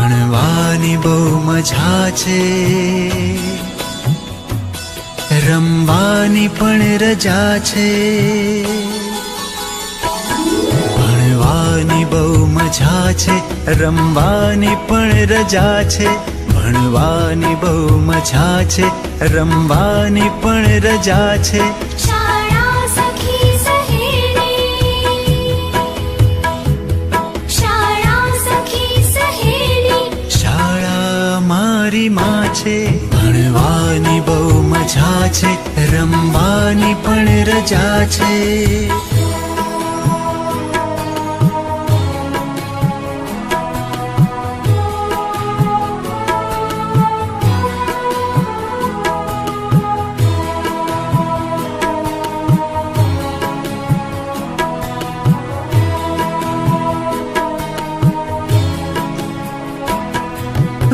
ભણવાની બહુ મજા છે, રમવાની પણ રજા છે. ભણવાની બહુ મજા છે, રમવાની પણ રજા છે. ભણવાની બહુ મજા છે, રમવાની પણ રજા છે. માં છે, ભણવાની બહુ મજા છે, રમવાની પણ રજા છે.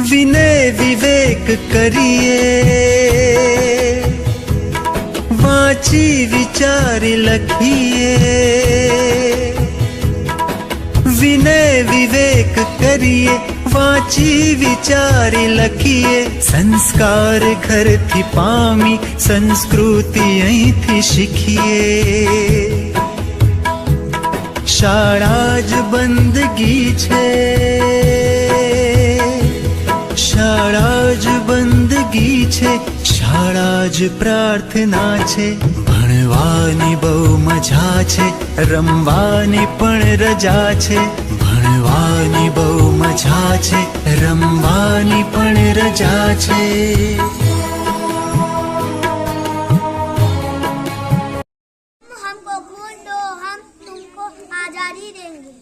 વિનય વિવેક કરીએ, વાંચી વિચારી લખીએ. વિનય વિવેક કરીએ, વાંચી વિચારી લખીએ. સંસ્કાર ઘરથી પામી, સંસ્કૃતિ અહીંથી શીખીએ. શાળા જ બંદગી છે, શાળા જ બંદગી છે, શાળા જ પ્રાર્થના છે. ભણવાની બહુ મજા છે, રમવાની પણ રજા છે. ભણવાની બહુ મજા છે, રમવાની પણ રજા છે. हमको खून दो, हम तुमको आजादी देंगे.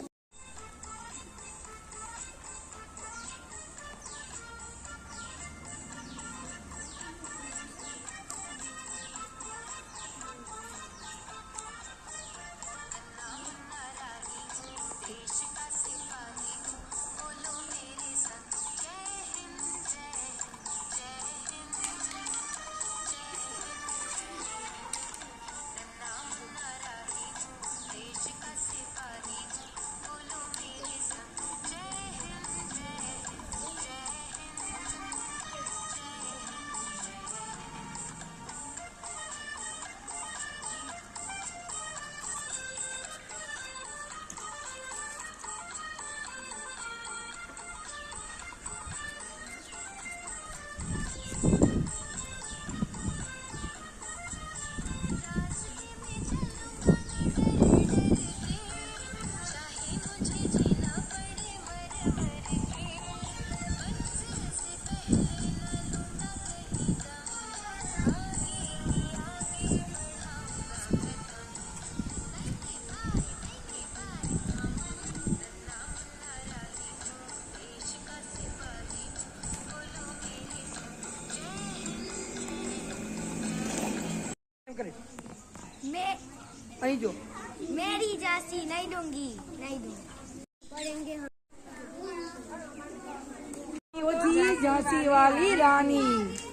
मैं અહીં જો मेरी जासी नहीं दूंगी, नहीं दूंगी. पढ़ेंगे हम. ઓછી ઝાંસી વાલી રાની.